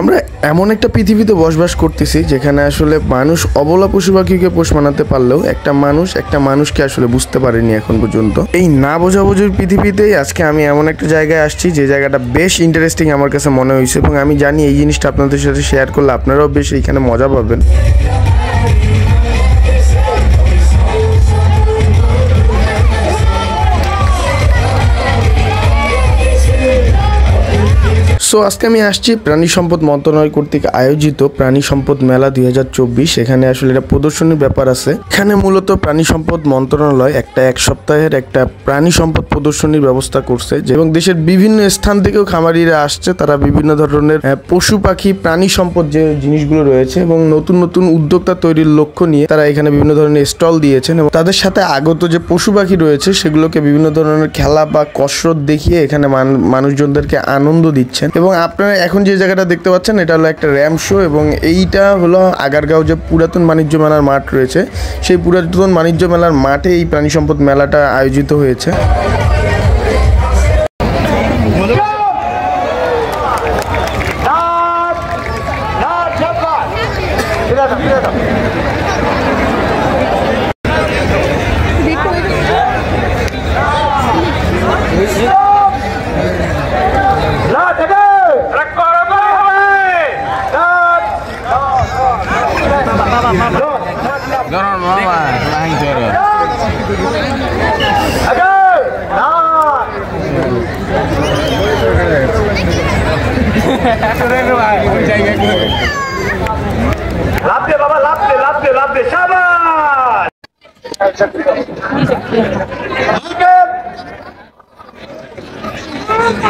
আমরা এমন একটা পৃথিবীতে বসবাস করতেছি যেখানে আসলে মানুষ অবলা পশু পাখিকে পোষ মানাতে পারলেও একটা মানুষকে আসলে বুঝতে পারেনি এখন পর্যন্ত। এই না বোঝাবুঝির পৃথিবীতেই আজকে আমি এমন একটা জায়গায় আসছি যে জায়গাটা বেশ ইন্টারেস্টিং আমার কাছে মনে হয়েছে, এবং আমি জানি এই জিনিসটা আপনাদের সাথে শেয়ার করলে আপনারাও বেশ এইখানে মজা পাবেন। সো আজকে আমি আসছি প্রাণী সম্পদ মন্ত্রণালয় কর্তৃক আয়োজিত প্রাণী সম্পদ মেলা 2024। এখানে আসলে এটা প্রদর্শনীর ব্যাপার আছে। এখানে মূলত প্রাণী সম্পদ মন্ত্রণালয় এক সপ্তাহের একটা প্রাণী সম্পদ প্রদর্শনীর ব্যবস্থা করছে, এবং দেশের বিভিন্ন স্থান থেকেও খামারিরা আসছে। তারা বিভিন্ন ধরনের পশু পাখি প্রাণী সম্পদ যে জিনিসগুলো রয়েছে এবং নতুন নতুন উদ্যোক্তা তৈরির লক্ষ্য নিয়ে তারা এখানে বিভিন্ন ধরনের স্টল দিয়েছেন, এবং তাদের সাথে আগত যে পশু পাখি রয়েছে সেগুলোকে বিভিন্ন ধরনের খেলা বা কসরত দেখিয়ে এখানে মানুষজনদেরকে আনন্দ দিচ্ছেন। এবং আপনারা এখন যে জায়গাটা দেখতে পাচ্ছেন এটা হলো একটা র্যাম শো, এবং এইটা হলো আগারগাঁও যে পুরাতন বাণিজ্য মেলার মাঠ রয়েছে সেই পুরাতন বাণিজ্য মেলার মাঠে এই প্রাণী সম্পদ মেলাটা আয়োজিত হয়েছে।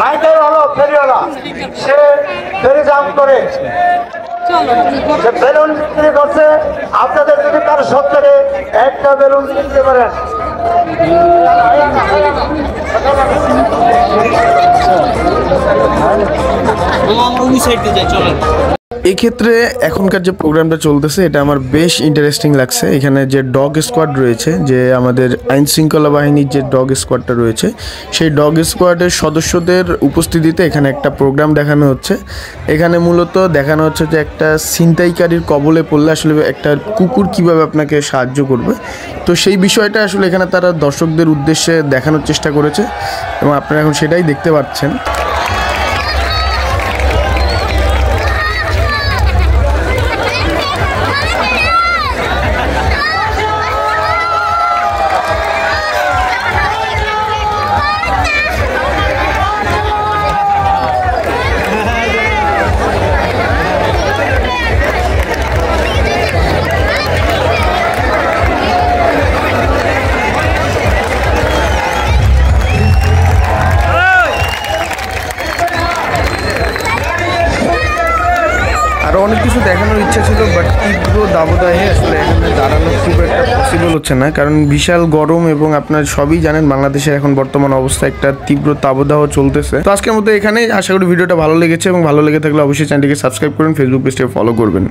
মাইকেল হলো ফেরিওয়ালা, সে ফেরি জাম করে সে বেলুন বিক্রি করছে। আপনাদের যদি কারো সত্তরে একটা বেলুন কিনতে পারেন। এক্ষেত্রে এখনকার যে প্রোগ্রামটা চলতেছে এটা আমার বেশ ইন্টারেস্টিং লাগছে। এখানে যে ডগ স্কোয়াড রয়েছে, যে আমাদের আইন শৃঙ্খলা বাহিনীর যে ডগ স্কোয়াডটা রয়েছে সেই ডগ স্কোয়াডের সদস্যদের উপস্থিতিতে এখানে একটা প্রোগ্রাম দেখানো হচ্ছে। এখানে মূলত দেখানো হচ্ছে যে একটা ছিনতাইকারীর কবলে পড়লে আসলে একটা কুকুর কিভাবে আপনাকে সাহায্য করবে। তো সেই বিষয়টা আসলে এখানে তারা দর্শকদের উদ্দেশ্যে দেখানোর চেষ্টা করেছে, এবং আপনারা এখন সেটাই দেখতে পাচ্ছেন। আরও অনেক কিছু দেখানোর ইচ্ছা ছিল, বাট তীব্র দাবদাহে আসলে এখানে দাঁড়ানো খুব একটা পসিবল হচ্ছে না, কারণ বিশাল গরম এবং আপনার সবই জানেন বাংলাদেশের এখন বর্তমান অবস্থা একটা তীব্র দাবদাহ চলতেছে। তো আজকের মতো এখানে, আশা করি ভিডিওটা ভালো লেগেছে, এবং ভালো লেগে থাকলে অবশ্যই চ্যানেলটিকে সাবস্ক্রাইব করুন, ফেসবুক পেজটাকে ফলো করবেন।